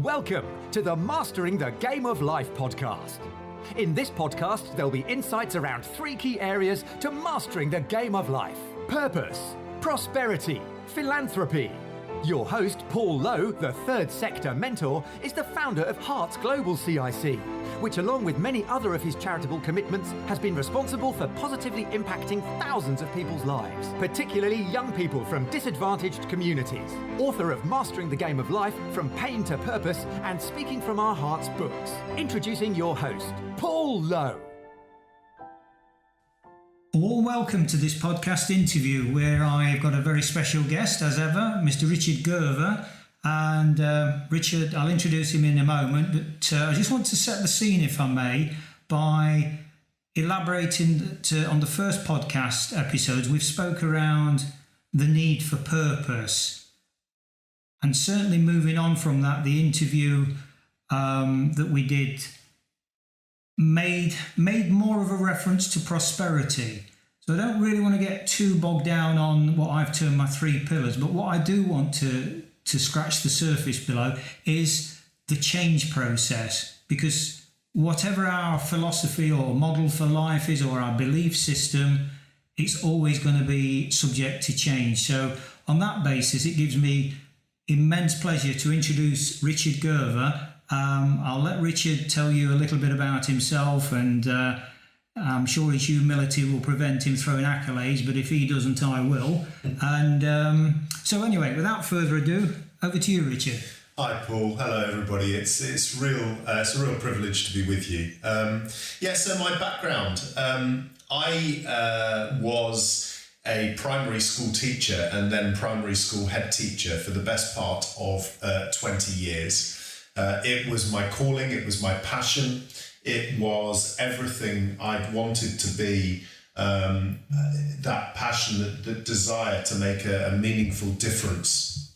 Welcome to the Mastering the Game of Life podcast. In this podcast, there'll be insights around 3 key areas to mastering the game of life: purpose, prosperity, philanthropy. Your host, Paul Lowe, the third sector mentor, is the founder of Hearts Global CIC, which along with many other of his charitable commitments has been responsible for positively impacting thousands of people's lives, particularly young people from disadvantaged communities. Author of Mastering the Game of Life, From Pain to Purpose, and Speaking from Our Hearts books. Introducing your host, Paul Lowe. A warm welcome to this podcast interview where I've got a very special guest, as ever, Mr. Richard Gerver. And Richard, I'll introduce him in a moment, but I just want to set the scene, if I may, by elaborating on the first podcast episodes. We've spoke around the need for purpose. And certainly moving on from that, the interview that we did made more of a reference to prosperity. So I don't really want to get too bogged down on what I've termed my 3 pillars, but what I do want to scratch the surface below is the change process, because whatever our philosophy or model for life is, or our belief system, it's always going to be subject to change. So on that basis, it gives me immense pleasure to introduce Richard Gerver. I'll let Richard tell you a little bit about himself, and I'm sure his humility will prevent him throwing accolades, but if he doesn't, I will. And so anyway, without further ado, over to you, Richard. Hi, Paul. Hello, everybody. It's a real privilege to be with you. So my background, I was a primary school teacher and then primary school head teacher for the best part of 20 years. It was my calling, it was my passion, it was everything I'd wanted to be, that passion, that desire to make a meaningful difference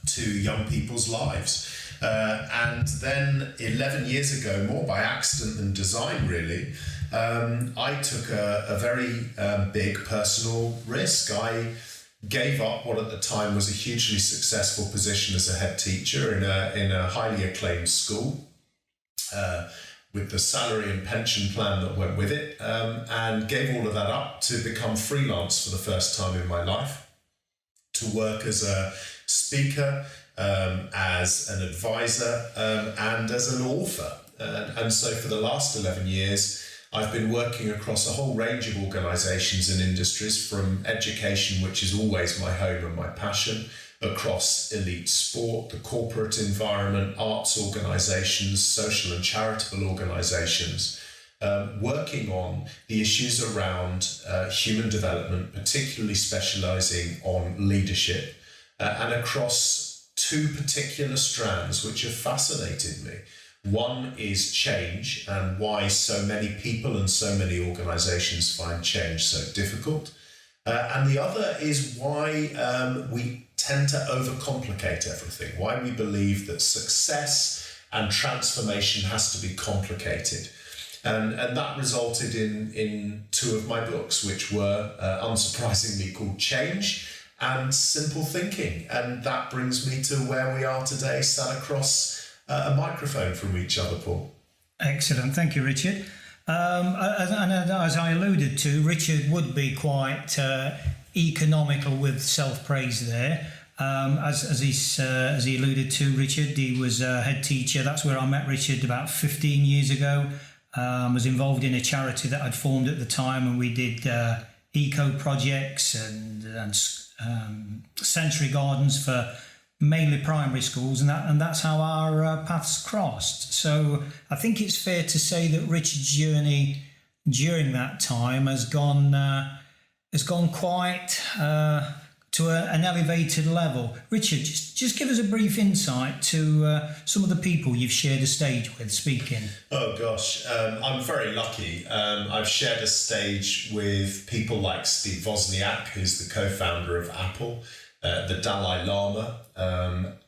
to young people's lives. And then 11 years ago, more by accident than design really, I took a very big personal risk. I gave up what at the time was a hugely successful position as a head teacher in a highly acclaimed school, with the salary and pension plan that went with it, and gave all of that up to become freelance for the first time in my life, to work as a speaker, as an advisor, and as an author. And so for the last 11 years, I've been working across a whole range of organisations and industries, from education, which is always my home and my passion, across elite sport, the corporate environment, arts organisations, social and charitable organisations, working on the issues around human development, particularly specialising on leadership, and across 2 particular strands which have fascinated me. One is change, and why so many people and so many organisations find change so difficult. And the other is why we tend to overcomplicate everything, why we believe that success and transformation has to be complicated. And that resulted in 2 of my books, which were unsurprisingly called Change and Simple Thinking. And that brings me to where we are today, sat across a microphone from each other, Paul. Excellent. Thank you, Richard. As I alluded to, Richard would be quite economical with self-praise there. As he alluded to, Richard, he was a head teacher. That's where I met Richard about 15 years ago. Was involved in a charity that I'd formed at the time, and we did eco projects and sensory gardens for mainly primary schools, and that's how our paths crossed. So I think it's fair to say that Richard's journey during that time has gone quite to an elevated level. Richard, just give us a brief insight to some of the people you've shared a stage with speaking. Oh gosh, I'm very lucky. I've shared a stage with people like Steve Wozniak, who's the co-founder of Apple, the Dalai Lama,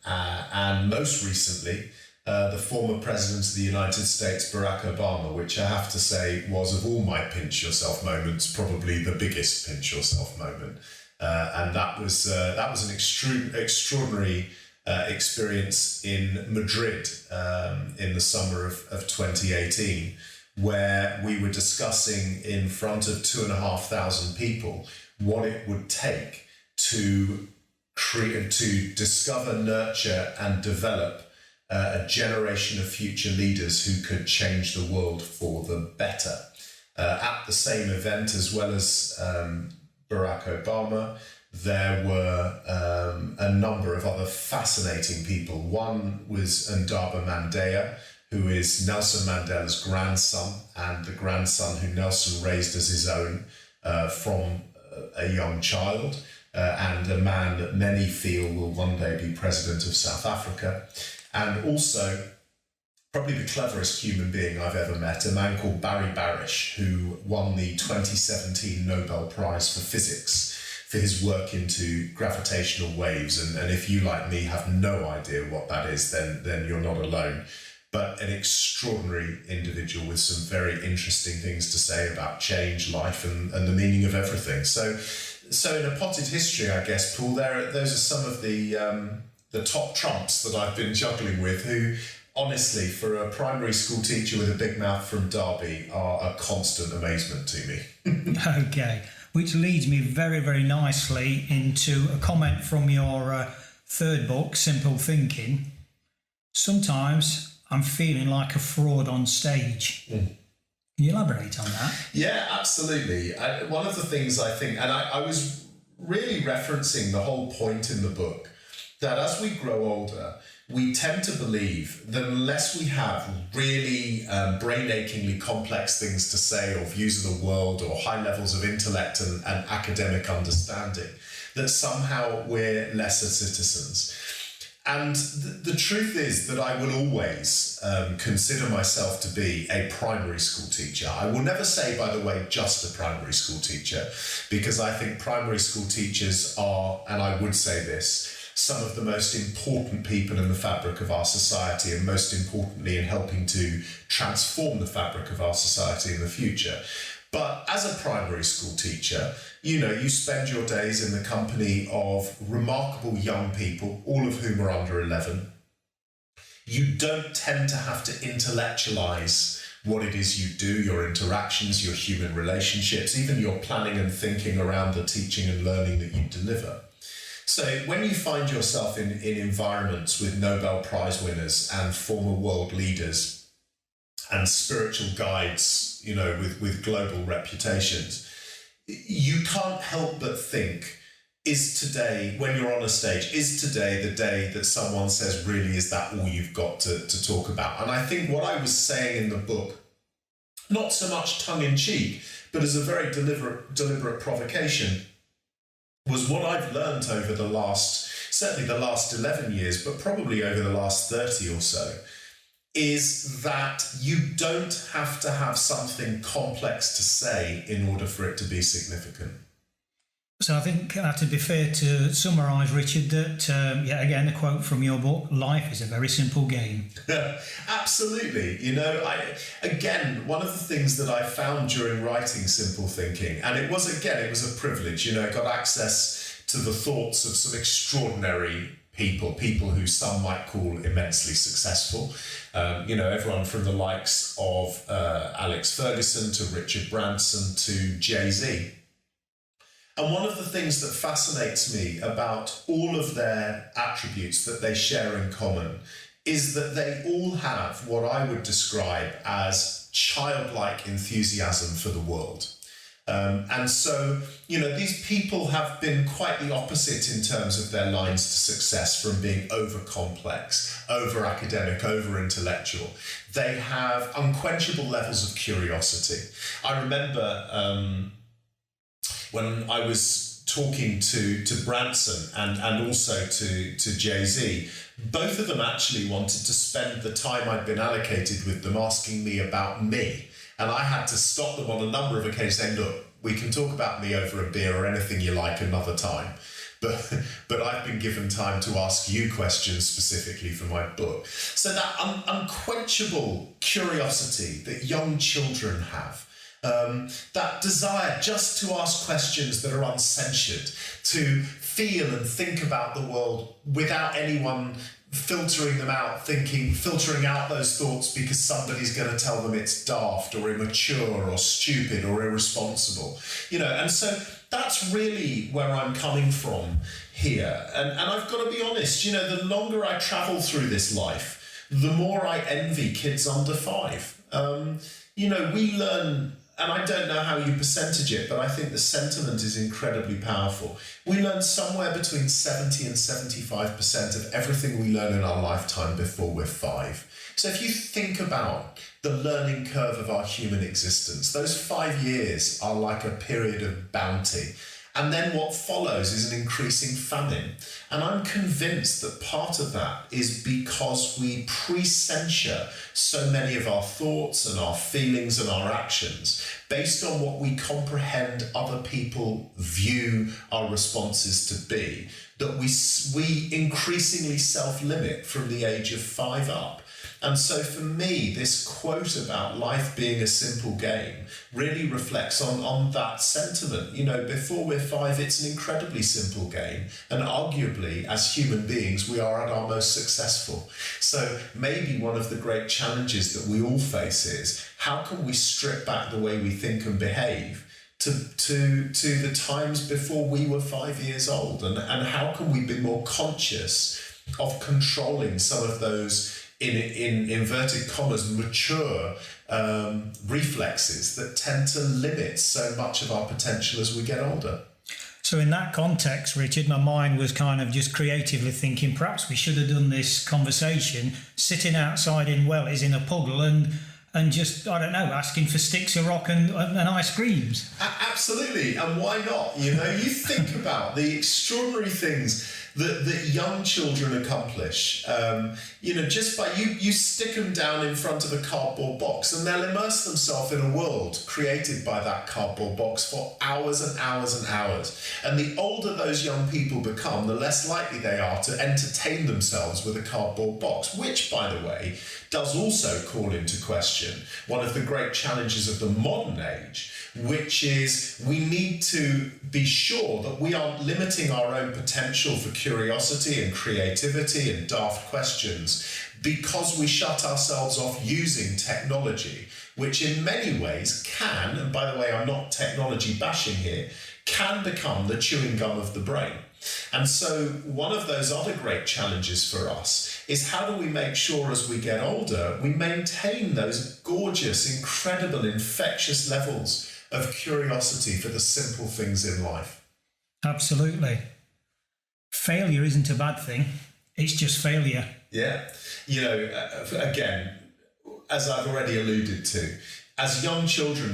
and most recently, the former President of the United States, Barack Obama, which I have to say was, of all my pinch yourself moments, probably the biggest pinch yourself moment. And that was an extraordinary experience in Madrid in the summer of 2018, where we were discussing in front of 2,500 people what it would take to discover, nurture and develop a generation of future leaders who could change the world for the better. At the same event, as well as Barack Obama, there were a number of other fascinating people. One was Ndaba Mandela, who is Nelson Mandela's grandson, and the grandson who Nelson raised as his own from a young child, and a man that many feel will one day be president of South Africa. And also, probably the cleverest human being I've ever met, a man called Barry Barish, who won the 2017 Nobel Prize for Physics for his work into gravitational waves. And if you, like me, have no idea what that is, then you're not alone. But an extraordinary individual with some very interesting things to say about change, life, and the meaning of everything. So in a potted history, I guess, Paul, those are some of the top trumps that I've been juggling with, who, honestly, for a primary school teacher with a big mouth from Derby, are a constant amazement to me. Okay, which leads me very, very nicely into a comment from your third book, Simple Thinking. Sometimes I'm feeling like a fraud on stage. Can you elaborate on that? Yeah, absolutely. One of the things I think, and I was really referencing the whole point in the book, that as we grow older, we tend to believe that unless we have really brain-achingly complex things to say, or views of the world, or high levels of intellect and academic understanding, that somehow we're lesser citizens. And the truth is that I will always consider myself to be a primary school teacher. I will never say, by the way, just a primary school teacher, because I think primary school teachers are, and I would say this, some of the most important people in the fabric of our society, and most importantly in helping to transform the fabric of our society in the future. But as a primary school teacher, you spend your days in the company of remarkable young people, all of whom are under 11. You don't tend to have to intellectualize what it is you do, your interactions, your human relationships, even your planning and thinking around the teaching and learning that you deliver. So when you find yourself in environments with Nobel Prize winners and former world leaders and spiritual guides, with global reputations, you can't help but think, is today, when you're on a stage, is today the day that someone says, really, is that all you've got to talk about? And I think what I was saying in the book, not so much tongue-in-cheek, but as a very deliberate provocation, was what I've learned over certainly the last 11 years, but probably over the last 30 or so, is that you don't have to have something complex to say in order for it to be significant. So I think to be fair to summarise, Richard, that, again, a quote from your book, life is a very simple game. Absolutely. One of the things that I found during writing Simple Thinking, and it was a privilege, I got access to the thoughts of some extraordinary people who some might call immensely successful. Everyone from the likes of Alex Ferguson to Richard Branson to Jay-Z. And one of the things that fascinates me about all of their attributes that they share in common is that they all have what I would describe as childlike enthusiasm for the world. And so, these people have been quite the opposite in terms of their lines to success, from being over-complex, over-academic, over-intellectual. They have unquenchable levels of curiosity. I remember when I was talking to Branson and also to Jay-Z, both of them actually wanted to spend the time I'd been allocated with them asking me about me. And I had to stop them on a number of occasions saying, look, we can talk about me over a beer or anything you like another time. But I've been given time to ask you questions specifically for my book. So that unquenchable curiosity that young children have, that desire just to ask questions that are uncensored, to feel and think about the world without anyone filtering out those thoughts because somebody's going to tell them it's daft or immature or stupid or irresponsible, and so that's really where I'm coming from here. And I've got to be honest, the longer I travel through this life, the more I envy kids under 5. We learn, and I don't know how you percentage it, but I think the sentiment is incredibly powerful. We learn somewhere between 70 and 75% of everything we learn in our lifetime before we're 5. So if you think about the learning curve of our human existence, those 5 years are like a period of bounty. And then what follows is an increasing famine. And I'm convinced that part of that is because we pre-censure so many of our thoughts and our feelings and our actions based on what we comprehend other people view our responses to be, that we increasingly self-limit from the age of 5 up. And so for me, this quote about life being a simple game really reflects on that sentiment. Before we're 5, it's an incredibly simple game. And arguably, as human beings, we are at our most successful. So maybe one of the great challenges that we all face is, how can we strip back the way we think and behave to the times before we were 5 years old? And how can we be more conscious of controlling some of those in inverted commas, mature reflexes that tend to limit so much of our potential as we get older? So in that context, Richard, my mind was kind of just creatively thinking perhaps we should have done this conversation sitting outside in Wellies in a puddle and just, I don't know, asking for sticks of rock and ice creams. Absolutely, and why not? You think about the extraordinary things that young children accomplish, just by you stick them down in front of a cardboard box and they'll immerse themselves in a world created by that cardboard box for hours and hours and hours. And the older those young people become, the less likely they are to entertain themselves with a cardboard box, which, by the way, does also call into question one of the great challenges of the modern age, which is we need to be sure that we aren't limiting our own potential for curiosity and creativity and daft questions because we shut ourselves off using technology, which in many ways can, and by the way, I'm not technology bashing here, can become the chewing gum of the brain. And so one of those other great challenges for us is how do we make sure as we get older, we maintain those gorgeous, incredible, infectious levels of curiosity for the simple things in life. Absolutely. Failure isn't a bad thing. It's just failure. Yeah. Again, as I've already alluded to, as young children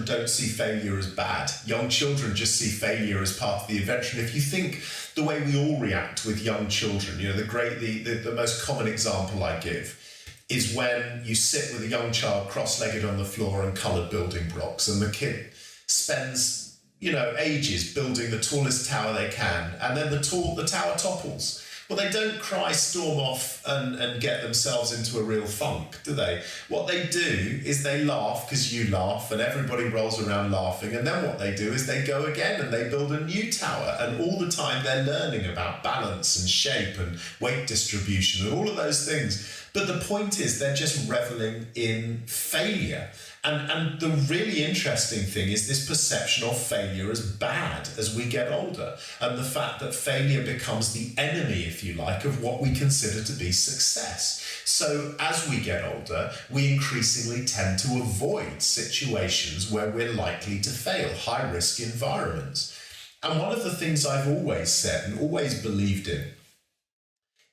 don't see failure as bad. Young children just see failure as part of the adventure. And if you think the way we all react with young children, the most common example I give is when you sit with a young child cross-legged on the floor and coloured building blocks, and the kid spends, ages building the tallest tower they can, and then the tower topples. Well, they don't cry, storm off, and get themselves into a real funk, do they? What they do is they laugh because you laugh, and everybody rolls around laughing, and then what they do is they go again and they build a new tower, and all the time they're learning about balance and shape and weight distribution and all of those things. But the point is they're just reveling in failure. And the really interesting thing is this perception of failure as bad as we get older, and the fact that failure becomes the enemy, if you like, of what we consider to be success. So as we get older, we increasingly tend to avoid situations where we're likely to fail, high-risk environments. And one of the things I've always said and always believed in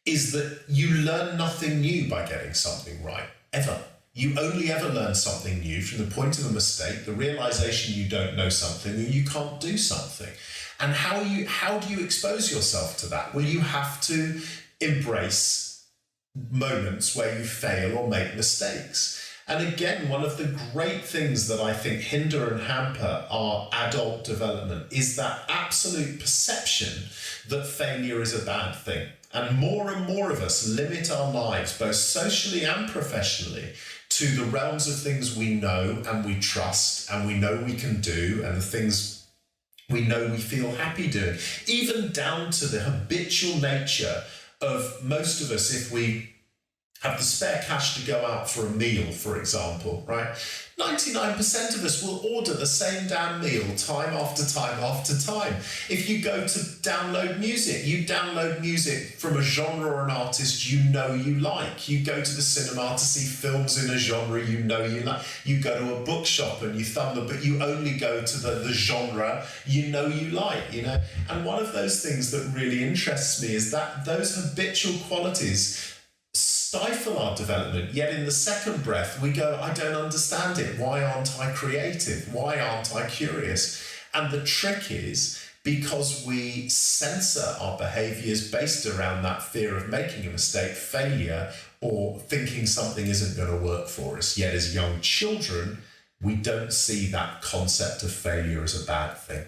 is that you learn nothing new by getting something right, ever. You only ever learn something new from the point of a mistake, the realization you don't know something or you can't do something. And how do you expose yourself to that? Well, you have to embrace moments where you fail or make mistakes. And again, one of the great things that I think hinder and hamper our adult development is that absolute perception that failure is a bad thing. And more of us limit our lives, both socially and professionally, to the realms of things we know and we trust and we know we can do, and the things we know we feel happy doing, even down to the habitual nature of most of us. If we have the spare cash to go out for a meal, for example, right? 99% of us will order the same damn meal time after time after time. If you go to download music, you download music from a genre or an artist you know you like. You go to the cinema to see films in a genre you know you like. You go to a bookshop and you thumb them, but you only go to the genre you know you like, you know? And one of those things that really interests me is that those habitual qualities stifle our development, yet in the second breath we go, I don't understand it. Why aren't I creative? Why aren't I curious? And the trick is because we censor our behaviours based around that fear of making a mistake, failure, or thinking something isn't going to work for us. Yet as young children, we don't see that concept of failure as a bad thing.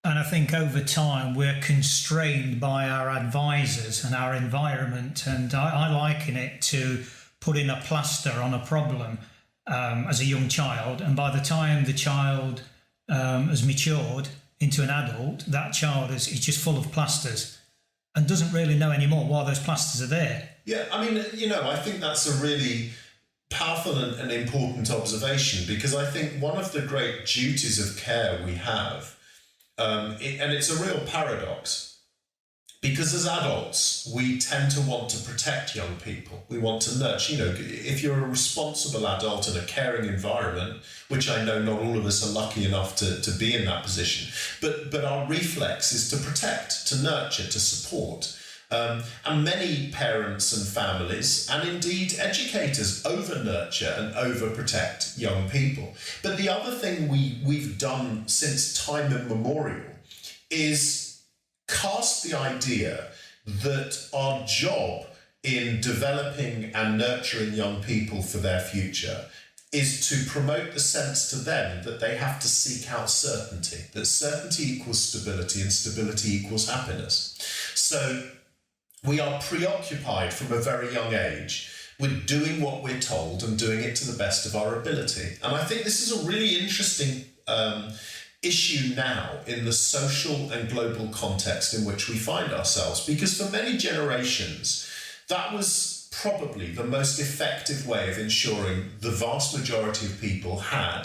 And I think over time we're constrained by our advisors and our environment. And I liken it to putting a plaster on a problem as a young child. And by the time the child has matured into an adult, that child is just full of plasters and doesn't really know anymore why those plasters are there. Yeah, I mean, you know, I think that's a really powerful and important observation, because I think one of the great duties of care we have, and it's a real paradox, because as adults, we tend to want to protect young people. We want to nurture. You know, if you're a responsible adult in a caring environment, which I know not all of us are lucky enough to be in that position, but our reflex is to protect, to nurture, to support. And many parents and families, and indeed educators, over-nurture and over-protect young people. But the other thing we've done since time immemorial is cast the idea that our job in developing and nurturing young people for their future is to promote the sense to them that they have to seek out certainty, that certainty equals stability and stability equals happiness. So we are preoccupied from a very young age with doing what we're told and doing it to the best of our ability. And I think this is a really interesting issue now in the social and global context in which we find ourselves, because for many generations, that was probably the most effective way of ensuring the vast majority of people had,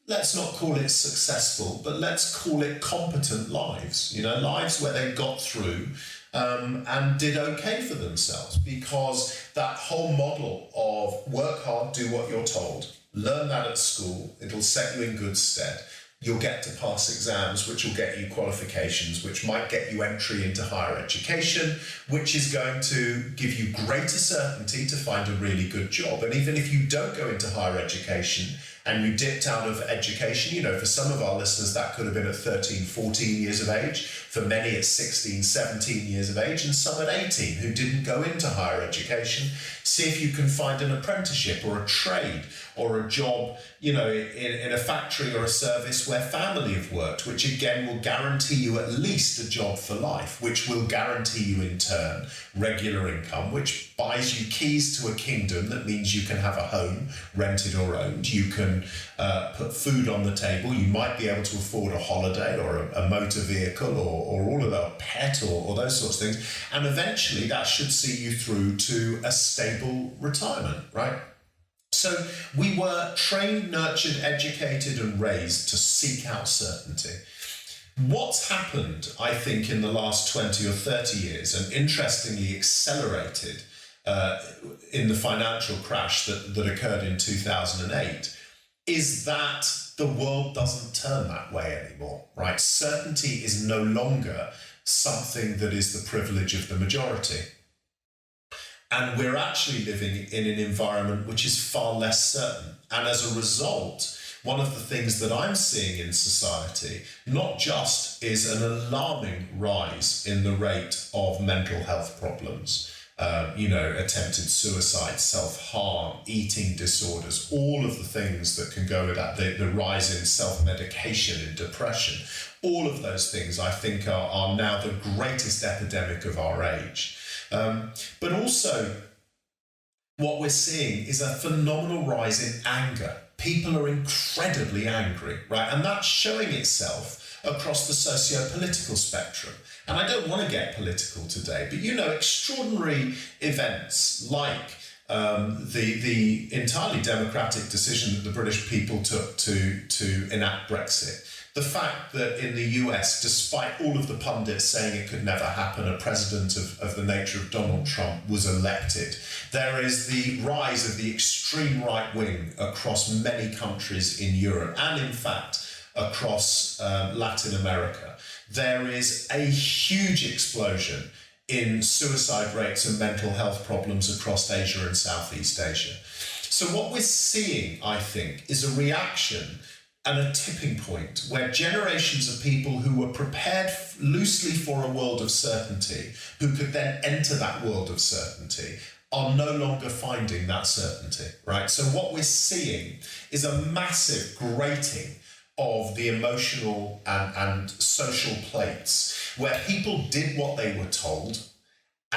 let's not call it successful, but let's call it competent lives, you know, lives where they got through and did okay for themselves, because that whole model of work hard, do what you're told, learn that at school, it'll set you in good stead. You'll get to pass exams, which will get you qualifications, which might get you entry into higher education, which is going to give you greater certainty to find a really good job. And even if you don't go into higher education and you dipped out of education, you know, for some of our listeners, that could have been at 13, 14 years of age. For many, it's 16, 17 years of age, and some at 18 who didn't go into higher education. See if you can find an apprenticeship or a trade or a job, you know, in a factory or a service where family have worked, which again will guarantee you at least a job for life, which will guarantee you in turn regular income, which buys you keys to a kingdom. That means you can have a home, rented or owned. You can put food on the table. You might be able to afford a holiday or a motor vehicle or all of that, pet or those sorts of things. And eventually that should see you through to a stable retirement, right? So we were trained, nurtured, educated and raised to seek out certainty. What's happened, I think, in the last 20 or 30 years, and interestingly accelerated in the financial crash that occurred in 2008, is that the world doesn't turn that way anymore, right? Certainty is no longer something that is the privilege of the majority. And we're actually living in an environment which is far less certain. And as a result, one of the things that I'm seeing in society, not just is an alarming rise in the rate of mental health problems, attempted suicide, self-harm, eating disorders, all of the things that can go with that, the rise in self-medication and depression, all of those things I think are now the greatest epidemic of our age. But also, what we're seeing is a phenomenal rise in anger. People are incredibly angry, right? And that's showing itself across the socio-political spectrum. And I don't want to get political today, but extraordinary events like the entirely democratic decision that the British people took to enact Brexit. The fact that in the US, despite all of the pundits saying it could never happen, a president of the nature of Donald Trump was elected. There is the rise of the extreme right wing across many countries in Europe and, in fact, across Latin America. There is a huge explosion in suicide rates and mental health problems across Asia and Southeast Asia. So what we're seeing, I think, is a reaction and a tipping point where generations of people who were prepared loosely for a world of certainty, who could then enter that world of certainty, are no longer finding that certainty, right? So what we're seeing is a massive grating of the emotional and social plates where people did what they were told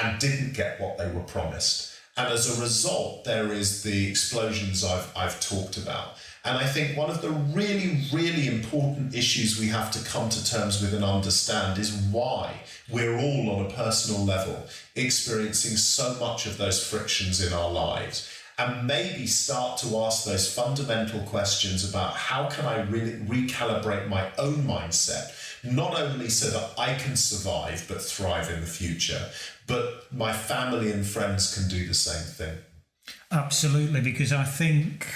and didn't get what they were promised. And as a result, there is the explosions I've talked about. And I think one of the really, really important issues we have to come to terms with and understand is why we're all on a personal level experiencing so much of those frictions in our lives. And maybe start to ask those fundamental questions about how can I really recalibrate my own mindset, not only so that I can survive but thrive in the future, but my family and friends can do the same thing. Absolutely, because I think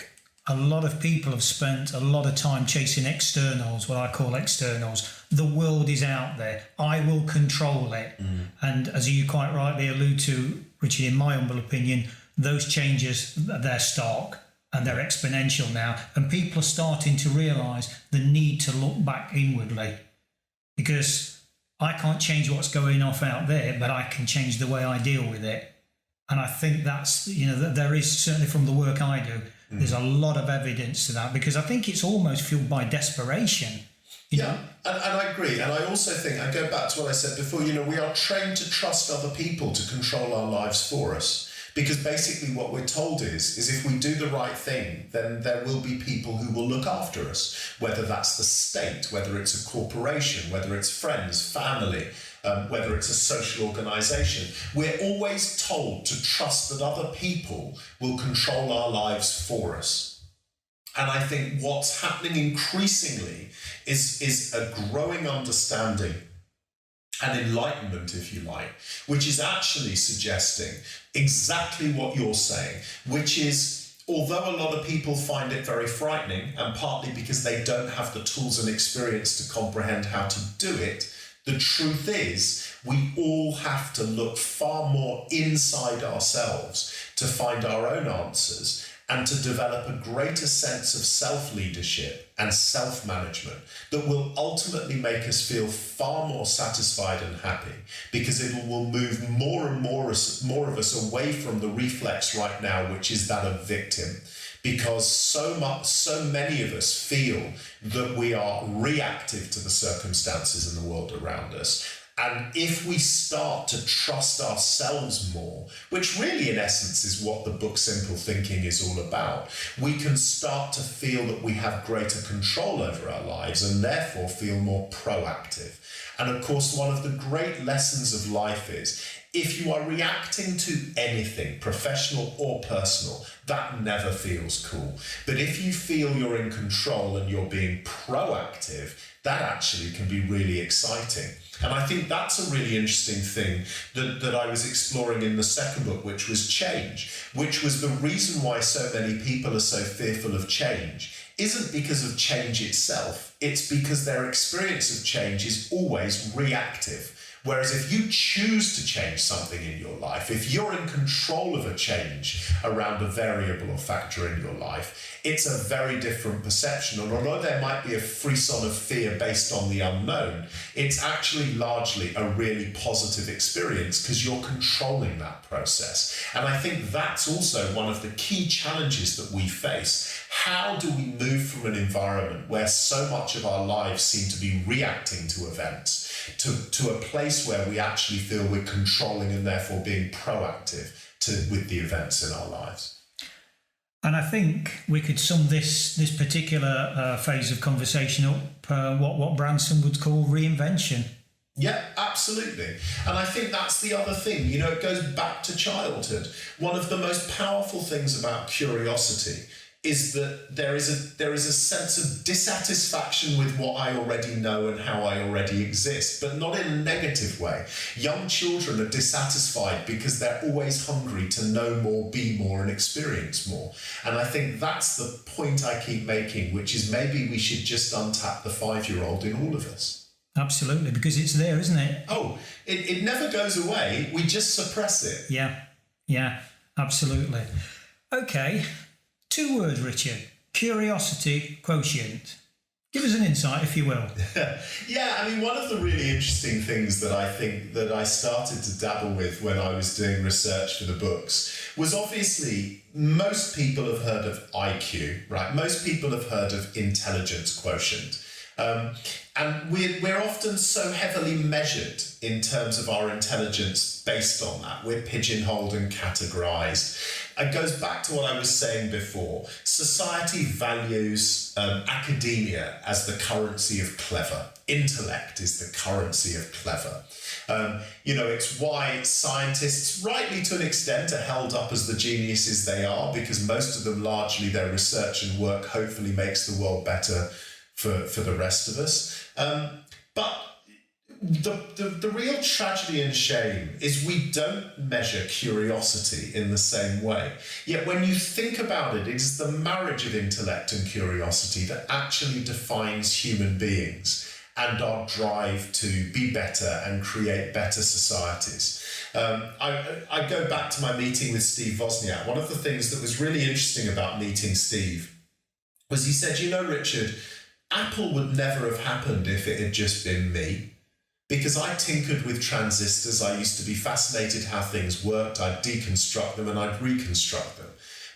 a lot of people have spent a lot of time chasing externals, what I call externals. The world is out there. I will control it. And as you quite rightly allude to, Richard, in my humble opinion, those changes, they're stark and they're exponential now. And people are starting to realise the need to look back inwardly, because I can't change what's going off out there, but I can change the way I deal with it. And I think that's, there is, certainly from the work I do, there's a lot of evidence to that, because I think it's almost fueled by desperation. And I agree. And I also think, I go back to what I said before, we are trained to trust other people to control our lives for us. Because basically what we're told is if we do the right thing, then there will be people who will look after us, whether that's the state, whether it's a corporation, whether it's friends, family, whether it's a social organisation. We're always told to trust that other people will control our lives for us. And I think what's happening increasingly is a growing understanding and enlightenment, if you like, which is actually suggesting exactly what you're saying, which is, although a lot of people find it very frightening, and partly because they don't have the tools and experience to comprehend how to do it, the truth is we all have to look far more inside ourselves to find our own answers and to develop a greater sense of self-leadership and self-management that will ultimately make us feel far more satisfied and happy, because it will move more and more of us away from the reflex right now, which is that of victim. Because so many of us feel that we are reactive to the circumstances in the world around us. And if we start to trust ourselves more, which really in essence is what the book Simple Thinking is all about, we can start to feel that we have greater control over our lives and therefore feel more proactive. And of course, one of the great lessons of life is, if you are reacting to anything, professional or personal, that never feels cool. But if you feel you're in control and you're being proactive, that actually can be really exciting. And I think that's a really interesting thing that I was exploring in the second book, which was change, which was the reason why so many people are so fearful of change isn't because of change itself. It's because their experience of change is always reactive. Whereas if you choose to change something in your life, if you're in control of a change around a variable or factor in your life, it's a very different perception. And although there might be a frisson of fear based on the unknown, it's actually largely a really positive experience because you're controlling that process. And I think that's also one of the key challenges that we face. How do we move from an environment where so much of our lives seem to be reacting to events to a place where we actually feel we're controlling and therefore being proactive with the events in our lives? And I think we could sum this particular phase of conversation up what Branson would call reinvention. Yeah, absolutely. And I think that's the other thing, you know, it goes back to childhood. One of the most powerful things about curiosity is that there is a sense of dissatisfaction with what I already know and how I already exist, but not in a negative way. Young children are dissatisfied because they're always hungry to know more, be more, and experience more. And I think that's the point I keep making, which is maybe we should just untap the 5-year-old in all of us. Absolutely, because it's there, isn't it? Oh, it never goes away. We just suppress it. Yeah, absolutely. Okay. 2 words, Richard. Curiosity quotient. Give us an insight, if you will. Yeah, I mean, one of the really interesting things that I think that I started to dabble with when I was doing research for the books was obviously most people have heard of IQ, right? Most people have heard of intelligence quotient. And we're often so heavily measured in terms of our intelligence based on that. We're pigeonholed and categorized. It goes back to what I was saying before. Society values academia as the currency of clever. Intellect is the currency of clever. It's why scientists, rightly to an extent, are held up as the geniuses they are, because most of them, largely their research and work, hopefully makes the world better for the rest of us. But the real tragedy and shame is we don't measure curiosity in the same way. Yet when you think about it, it's the marriage of intellect and curiosity that actually defines human beings and our drive to be better and create better societies. I go back to my meeting with Steve Wozniak. One of the things that was really interesting about meeting Steve was he said, you know, Richard, Apple would never have happened if it had just been me. Because I tinkered with transistors, I used to be fascinated how things worked, I'd deconstruct them and I'd reconstruct them.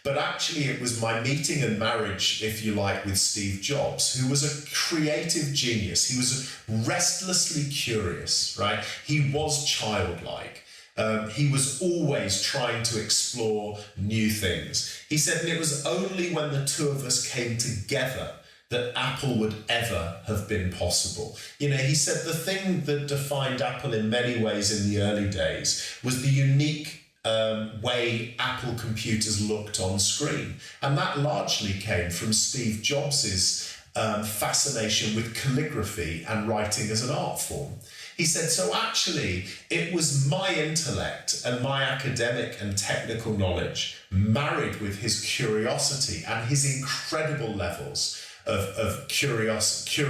But actually it was my meeting and marriage, if you like, with Steve Jobs, who was a creative genius. He was restlessly curious, right? He was childlike. He was always trying to explore new things. He said, and it was only when the two of us came together that Apple would ever have been possible. You know, he said the thing that defined Apple in many ways in the early days was the unique way Apple computers looked on screen. And that largely came from Steve Jobs's fascination with calligraphy and writing as an art form. He said, so actually, it was my intellect and my academic and technical knowledge married with his curiosity and his incredible levels of curiosity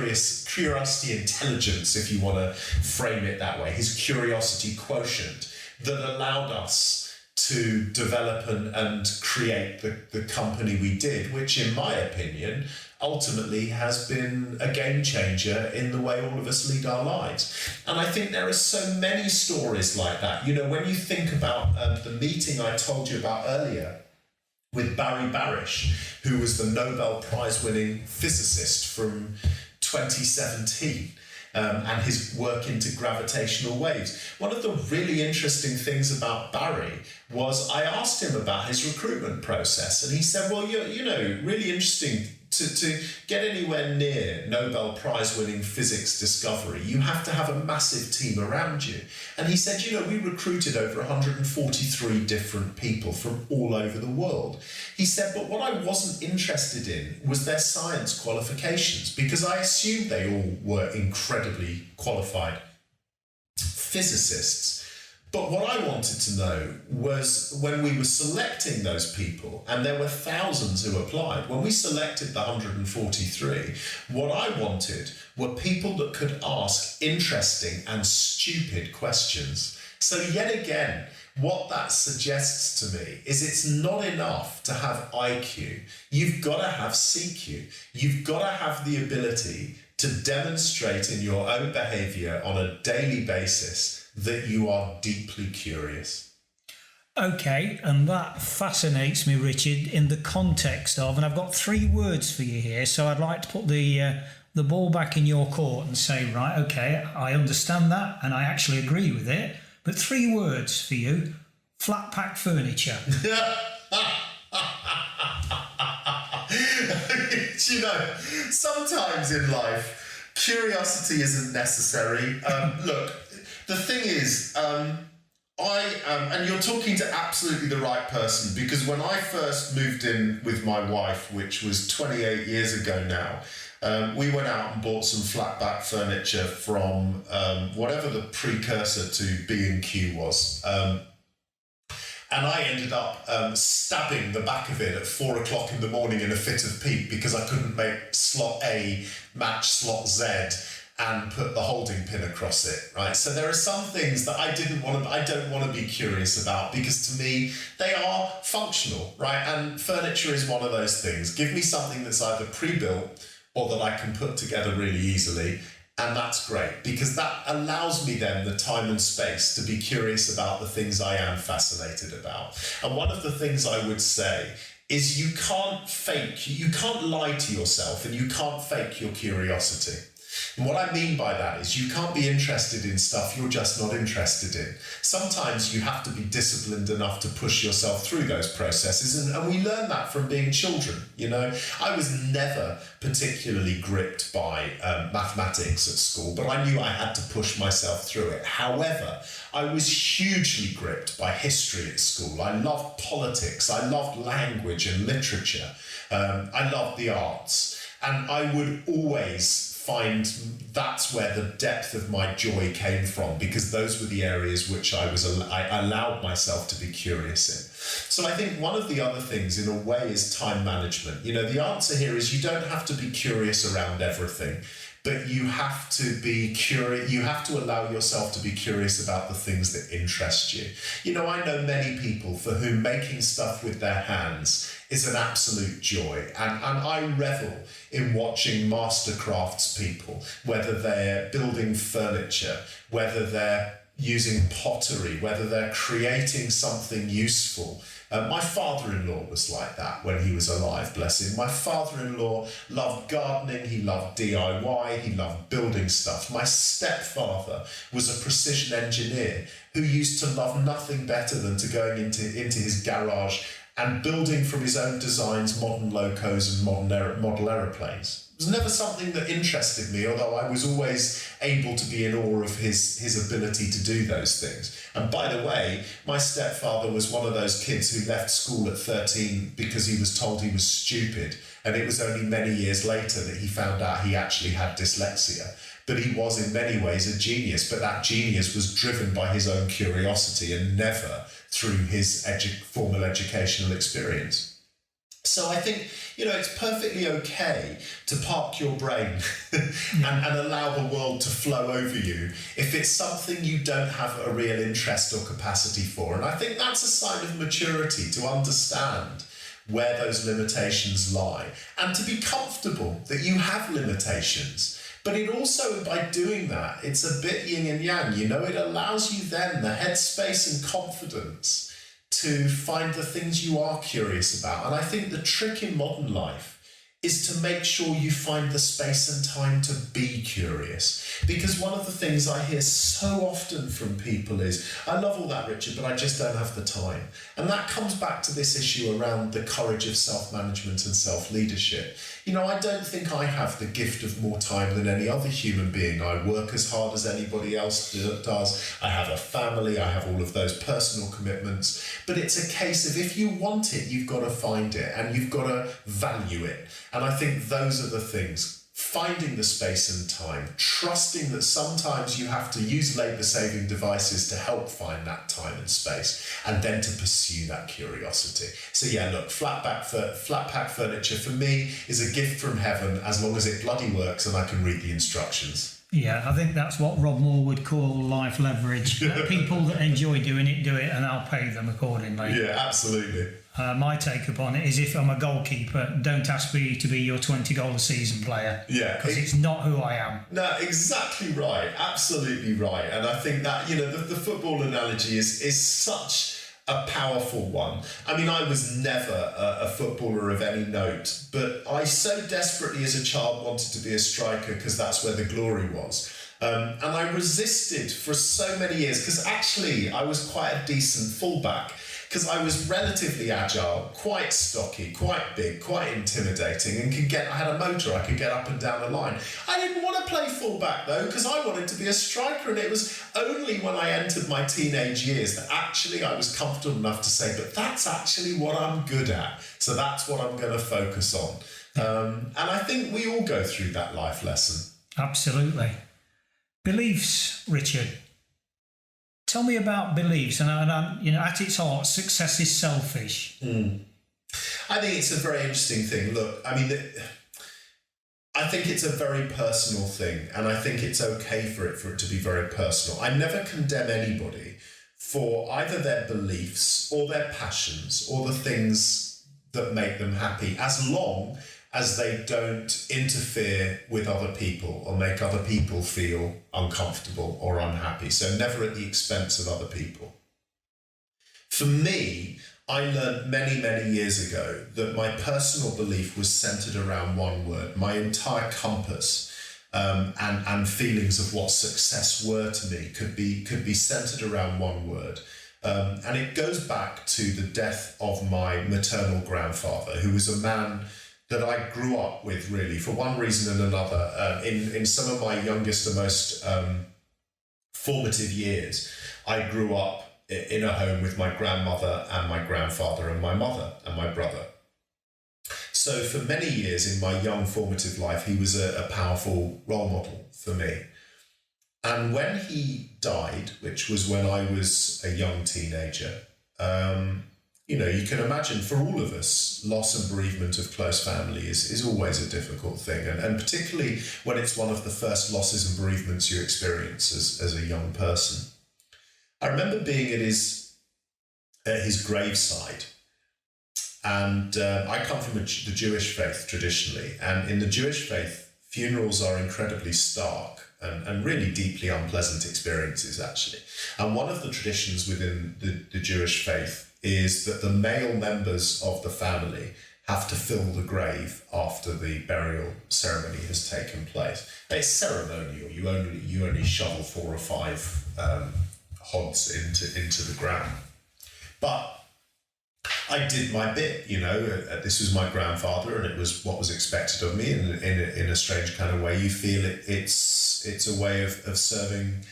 intelligence, if you want to frame it that way, his curiosity quotient that allowed us to develop and create the company we did, which in my opinion ultimately has been a game changer in the way all of us lead our lives. And I think there are so many stories like that. You know, when you think about the meeting I told you about earlier with Barry Barish, who was the Nobel Prize-winning physicist from 2017, and his work into gravitational waves. One of the really interesting things about Barry was I asked him about his recruitment process, and he said, well, you know, really interesting to get anywhere near Nobel Prize-winning physics discovery, you have to have a massive team around you. And he said, you know, we recruited over 143 different people from all over the world. He said, but what I wasn't interested in was their science qualifications, because I assumed they all were incredibly qualified physicists. But what I wanted to know was when we were selecting those people, and there were thousands who applied, when we selected the 143, what I wanted were people that could ask interesting and stupid questions. So yet again, what that suggests to me is it's not enough to have IQ. You've got to have CQ. You've got to have the ability to demonstrate in your own behavior on a daily basis that you are deeply curious. Okay, and that fascinates me, Richard, in the context of, and I've got 3 words for you here, so I'd like to put the ball back in your court and say, right, okay, I understand that, and I actually agree with it, but 3 words for you: flat pack furniture. You know, sometimes in life, curiosity isn't necessary. Look, the thing is, and you're talking to absolutely the right person, because when I first moved in with my wife, which was 28 years ago now, we went out and bought some flat-back furniture from whatever the precursor to B&Q was. And I ended up stabbing the back of it at 4 o'clock in the morning in a fit of pique because I couldn't make slot A match slot Z and put the holding pin across it, right? So there are some things that I don't want to be curious about, because to me, they are functional, right? And furniture is one of those things. Give me something that's either pre-built or that I can put together really easily. And that's great, because that allows me then the time and space to be curious about the things I am fascinated about. And one of the things I would say is you can't lie to yourself, and you can't fake your curiosity. And what I mean by that is you can't be interested in stuff you're just not interested in. Sometimes you have to be disciplined enough to push yourself through those processes, and we learn that from being children. You know, I was never particularly gripped by mathematics at school, but I knew I had to push myself through it. However, I was hugely gripped by history at school. I loved politics, I loved language and literature, I loved the arts, and I would always find that's where the depth of my joy came from, because those were the areas which I allowed myself to be curious in. So I think one of the other things in a way is time management. You know, the answer here is you don't have to be curious around everything, but you have to be curious. You have to allow yourself to be curious about the things that interest you. You know, I know many people for whom making stuff with their hands is an absolute joy. And I revel in watching master crafts people, whether they're building furniture, whether they're using pottery, whether they're creating something useful. My father-in-law was like that when he was alive, bless him. My father-in-law loved gardening, he loved DIY, he loved building stuff. My stepfather was a precision engineer who used to love nothing better than to going into his garage and building from his own designs modern locos and model aeroplanes. It was never something that interested me, although I was always able to be in awe of his ability to do those things. And by the way, my stepfather was one of those kids who left school at 13 because he was told he was stupid. And it was only many years later that he found out he actually had dyslexia. But he was in many ways a genius, but that genius was driven by his own curiosity and never through his formal educational experience. So I think, you know, it's perfectly okay to park your brain and allow the world to flow over you if it's something you don't have a real interest or capacity for. And I think that's a sign of maturity, to understand where those limitations lie and to be comfortable that you have limitations. But it also, by doing that, it's a bit yin and yang, you know, it allows you then the headspace and confidence to find the things you are curious about. And I think the trick in modern life is to make sure you find the space and time to be curious. Because one of the things I hear so often from people is, I love all that, Richard, but I just don't have the time. And that comes back to this issue around the courage of self-management and self-leadership. You know, I don't think I have the gift of more time than any other human being. I work as hard as anybody else does. I have a family. I have all of those personal commitments. But it's a case of, if you want it, you've got to find it and you've got to value it. And I think those are the things. Finding the space and time, trusting that sometimes you have to use labour-saving devices to help find that time and space, and then to pursue that curiosity. So yeah, look, flat pack furniture for me is a gift from heaven, as long as it bloody works and I can read the instructions. Yeah, I think that's what Rob Moore would call life leverage. People that enjoy doing it, do it, and I'll pay them accordingly. Yeah, absolutely. My take upon it is, if I'm a goalkeeper, don't ask me to be your 20-goal a season player. Yeah. Because it's not who I am. No, exactly right. Absolutely right. And I think that, you know, the football analogy is such a powerful one. I mean, I was never a footballer of any note, but I so desperately as a child wanted to be a striker because that's where the glory was. And I resisted for so many years, because actually I was quite a decent fullback. because I was relatively agile, quite stocky, quite big, quite intimidating, and I had a motor, I could get up and down the line. I didn't want to play fullback though, because I wanted to be a striker, and it was only when I entered my teenage years that actually I was comfortable enough to say, but that's actually what I'm good at, so that's what I'm going to focus on. And I think we all go through that life lesson. Absolutely. Beliefs, Richard. Tell me about beliefs. And at its heart, success is selfish. I think it's a very interesting thing. Look, I mean, I think it's a very personal thing, and I think it's okay for it to be very personal. I never condemn anybody for either their beliefs or their passions or the things that make them happy, as long as they don't interfere with other people or make other people feel uncomfortable or unhappy. So never at the expense of other people. For me, I learned many, many years ago that my personal belief was centered around one word. My entire compass and feelings of what success were to me could be centered around one word. And it goes back to the death of my maternal grandfather, who was a man that I grew up with, really, for one reason and another. In some of my youngest and most formative years, I grew up in a home with my grandmother and my grandfather and my mother and my brother. So for many years in my young formative life, he was a powerful role model for me. And when he died, which was when I was a young teenager, you can imagine for all of us, loss and bereavement of close family is always a difficult thing. And particularly when it's one of the first losses and bereavements you experience as a young person. I remember being at his graveside, and I come from the Jewish faith traditionally, and in the Jewish faith, funerals are incredibly stark and really deeply unpleasant experiences, actually. And one of the traditions within the Jewish faith is that the male members of the family have to fill the grave after the burial ceremony has taken place. It's ceremonial. You only shovel 4 or 5 hods into the ground. But I did my bit, this was my grandfather, and it was what was expected of me in a strange kind of way. You feel it's a way of serving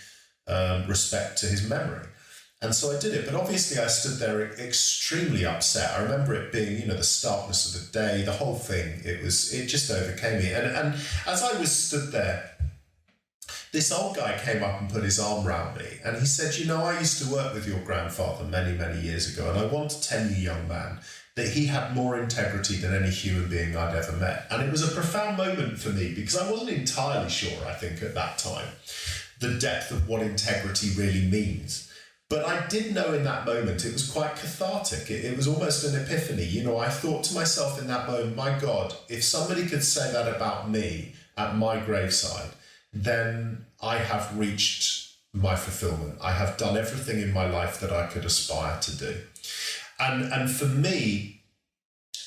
respect to his memory. And so I did it, but obviously I stood there extremely upset. I remember it being, the starkness of the day, the whole thing, it just overcame me. And as I was stood there, this old guy came up and put his arm around me, and he said, I used to work with your grandfather many, many years ago, and I want to tell you, young man, that he had more integrity than any human being I'd ever met. And it was a profound moment for me, because I wasn't entirely sure, I think, at that time, the depth of what integrity really means. But I did know in that moment it was quite cathartic. It was almost an epiphany. I thought to myself in that moment, my God, if somebody could say that about me at my graveside, then I have reached my fulfillment. I have done everything in my life that I could aspire to do. And for me,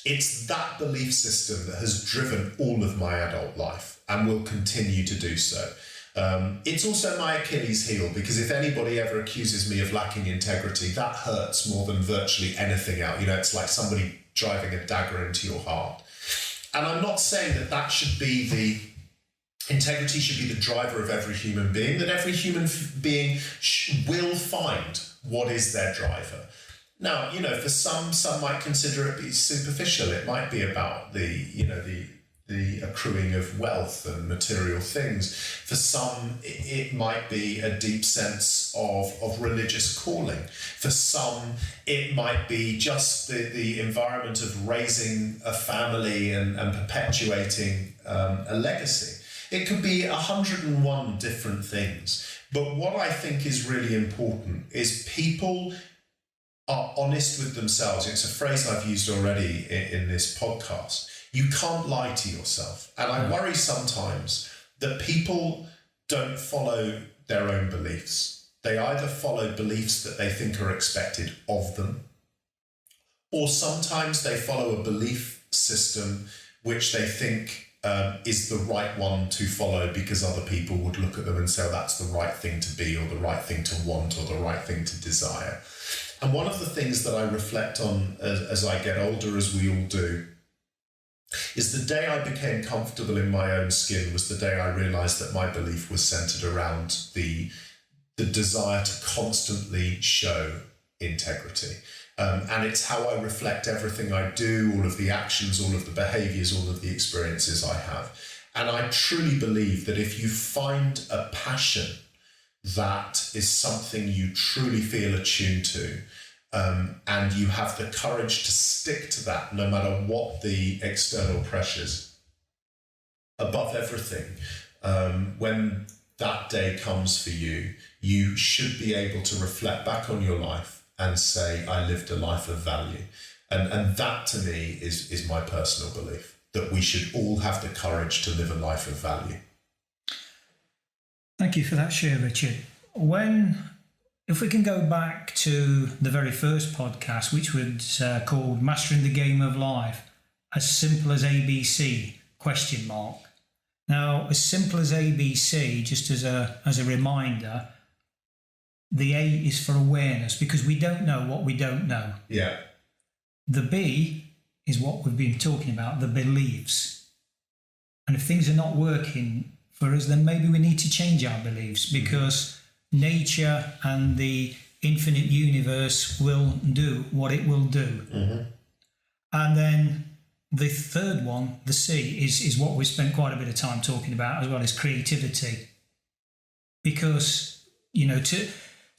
it's that belief system that has driven all of my adult life and will continue to do so. It's also my Achilles heel, because if anybody ever accuses me of lacking integrity, that hurts more than virtually anything else. It's like somebody driving a dagger into your heart. And I'm not saying that should be integrity should be the driver of every human being, that every human being will find what is their driver. Now, for some might consider it be superficial. It might be about the accruing of wealth and material things. For some, it might be a deep sense of religious calling. For some, it might be just the environment of raising a family and perpetuating a legacy. It could be 101 different things. But what I think is really important is people are honest with themselves. It's a phrase I've used already in this podcast. You can't lie to yourself. And I worry sometimes that people don't follow their own beliefs. They either follow beliefs that they think are expected of them, or sometimes they follow a belief system which they think is the right one to follow because other people would look at them and say, oh, that's the right thing to be, or the right thing to want, or the right thing to desire. And one of the things that I reflect on as I get older, as we all do, is the day I became comfortable in my own skin was the day I realised that my belief was centred around the desire to constantly show integrity. And it's how I reflect everything I do, all of the actions, all of the behaviours, all of the experiences I have. And I truly believe that if you find a passion that is something you truly feel attuned to, and you have the courage to stick to that no matter what the external pressures, above everything, when that day comes for you, you should be able to reflect back on your life and say, I lived a life of value. And that to me is my personal belief, that we should all have the courage to live a life of value. Thank you for that share, Richard. If we can go back to the very first podcast, which was called Mastering the Game of Life, as simple as ABC, ? Now, as simple as ABC, just as a reminder, the A is for awareness, because we don't know what we don't know. Yeah. The B is what we've been talking about, the beliefs. And if things are not working for us, then maybe we need to change our beliefs, because nature and the infinite universe will do what it will do. Mm-hmm. And then the third one, the C, is what we spent quite a bit of time talking about, as well as creativity. Because,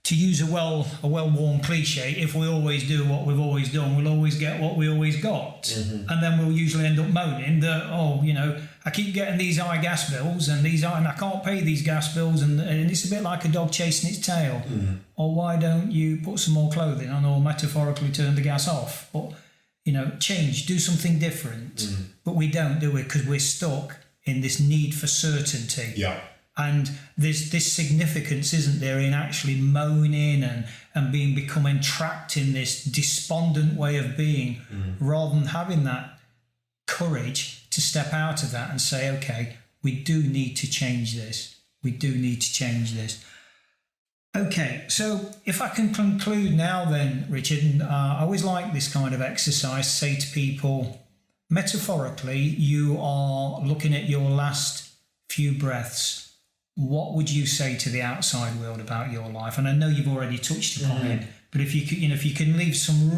to use a well-worn cliche, if we always do what we've always done, we'll always get what we always got. Mm-hmm. And then we'll usually end up moaning that, I keep getting these high gas bills and I can't pay these gas bills, and it's a bit like a dog chasing its tail. Mm-hmm. Or why don't you put some more clothing on, or metaphorically turn the gas off? Or, change, do something different. Mm-hmm. But we don't do it because we're stuck in this need for certainty. Yeah. And there's this significance, isn't there, in actually moaning and becoming trapped in this despondent way of being, rather than having that courage to step out of that and say, okay, we do need to change this. We do need to change this. Okay, so if I can conclude now then, Richard, and I always like this kind of exercise, say to people, metaphorically, you are looking at your last few breaths. What would you say to the outside world about your life? And I know you've already touched upon it, but if you can leave some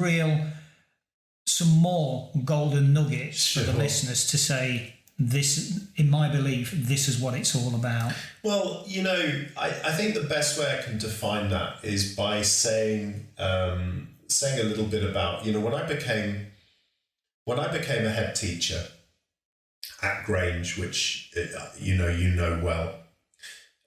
more golden nuggets for the listeners to say, this, in my belief, this is what it's all about. Well, I think the best way I can define that is by saying a little bit about, when I became a head teacher at Grange, which you know well.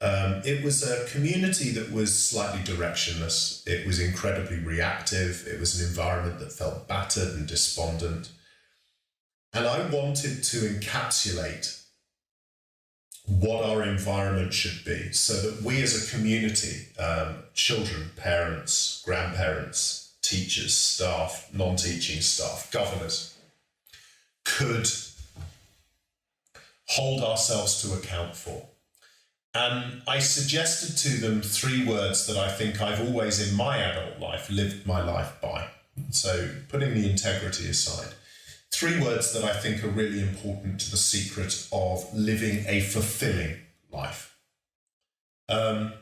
It was a community that was slightly directionless. It was incredibly reactive. It was an environment that felt battered and despondent. And I wanted to encapsulate what our environment should be so that we as a community, children, parents, grandparents, teachers, staff, non-teaching staff, governors, could hold ourselves to account for. And I suggested to them 3 words that I think I've always in my adult life lived my life by. So putting the integrity aside, 3 words that I think are really important to the secret of living a fulfilling life. And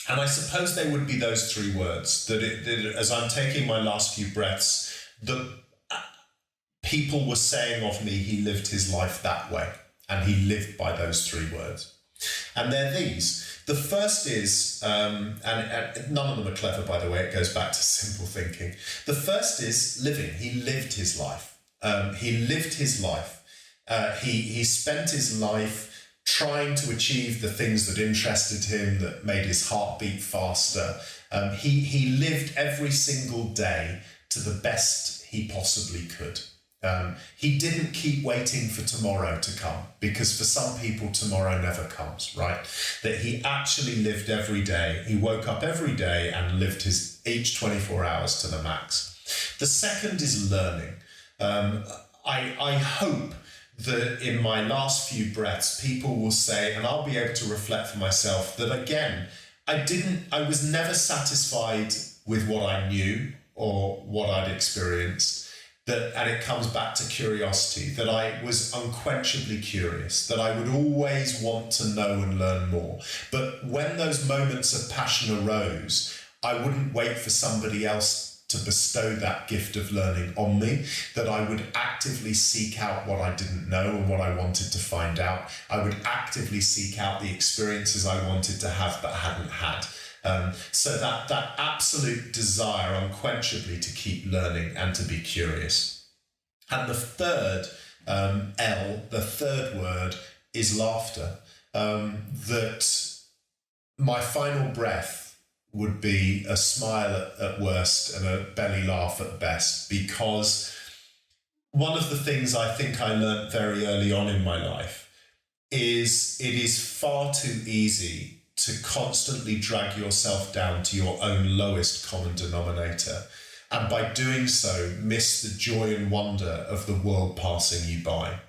I suppose they would be those 3 words, that as I'm taking my last few breaths, that people were saying of me, he lived his life that way. And he lived by those 3 words. And they're these. The first is, and none of them are clever, by the way, it goes back to simple thinking. The first is living. He lived his life. He lived his life. He spent his life trying to achieve the things that interested him, that made his heart beat faster. He lived every single day to the best he possibly could. He didn't keep waiting for tomorrow to come, because for some people tomorrow never comes, right? That he actually lived every day. He woke up every day and lived each 24 hours to the max. The second is learning. I hope that in my last few breaths, people will say, and I'll be able to reflect for myself, that again, I was never satisfied with what I knew or what I'd experienced. And it comes back to curiosity, that I was unquenchably curious, that I would always want to know and learn more. But when those moments of passion arose, I wouldn't wait for somebody else to bestow that gift of learning on me, that I would actively seek out what I didn't know and what I wanted to find out. I would actively seek out the experiences I wanted to have but hadn't had. So that absolute desire unquenchably to keep learning and to be curious. And the third L, the third word, is laughter. That my final breath would be a smile at worst and a belly laugh at best, because one of the things I think I learned very early on in my life is it is far too easy to constantly drag yourself down to your own lowest common denominator, and by doing so, miss the joy and wonder of the world passing you by.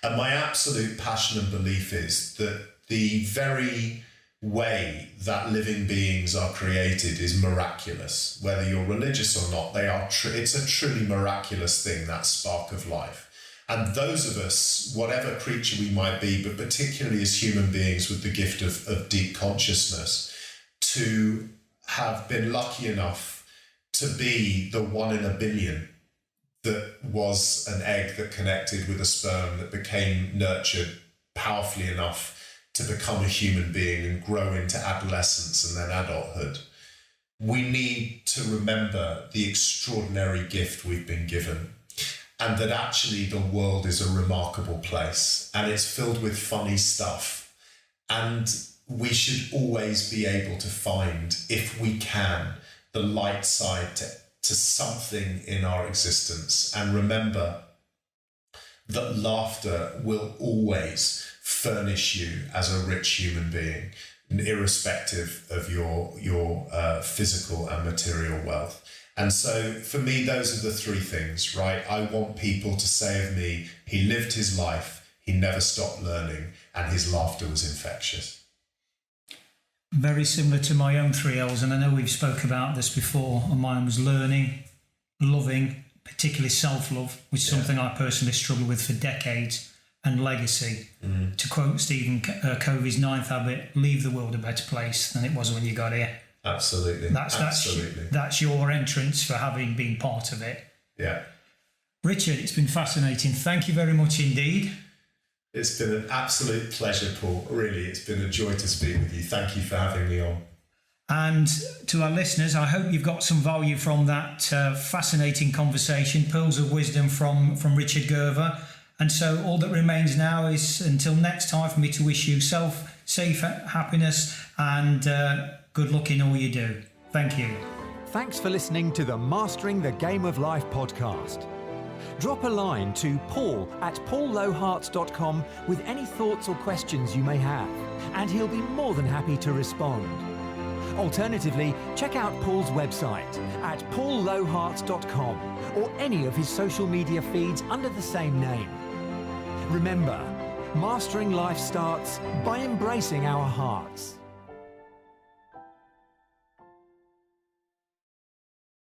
And my absolute passion and belief is that the very way that living beings are created is miraculous. Whether you're religious or not, it's a truly miraculous thing, that spark of life. And those of us, whatever creature we might be, but particularly as human beings with the gift of deep consciousness, to have been lucky enough to be the 1 in a billion that was an egg that connected with a sperm that became nurtured powerfully enough to become a human being and grow into adolescence and then adulthood. We need to remember the extraordinary gift we've been given, and that actually the world is a remarkable place and it's filled with funny stuff. And we should always be able to find, if we can, the light side to something in our existence. And remember that laughter will always furnish you as a rich human being, irrespective of your physical and material wealth. And so for me, those are the three things, right? I want people to say of me, he lived his life, he never stopped learning, and his laughter was infectious. Very similar to my own 3 L's, and I know we've spoke about this before, and mine was learning, loving, particularly self-love, which is something I personally struggled with for decades, and legacy. To quote Stephen Covey's 9th habit, leave the world a better place than it was when you got here. Absolutely. That's your entrance for having been part of it. Yeah. Richard, it's been fascinating. Thank you very much indeed. It's been an absolute pleasure, Paul. Really, it's been a joy to speak with you. Thank you for having me on. And to our listeners, I hope you've got some value from that fascinating conversation, pearls of wisdom from Richard Gerver. And so all that remains now is, until next time, for me to wish you safe happiness and good luck in all you do. Thank you. Thanks for listening to the Mastering the Game of Life podcast. Drop a line to paul@paullowehearts.com with any thoughts or questions you may have, and he'll be more than happy to respond. Alternatively, check out Paul's website at paullowehearts.com or any of his social media feeds under the same name. Remember, mastering life starts by embracing our hearts.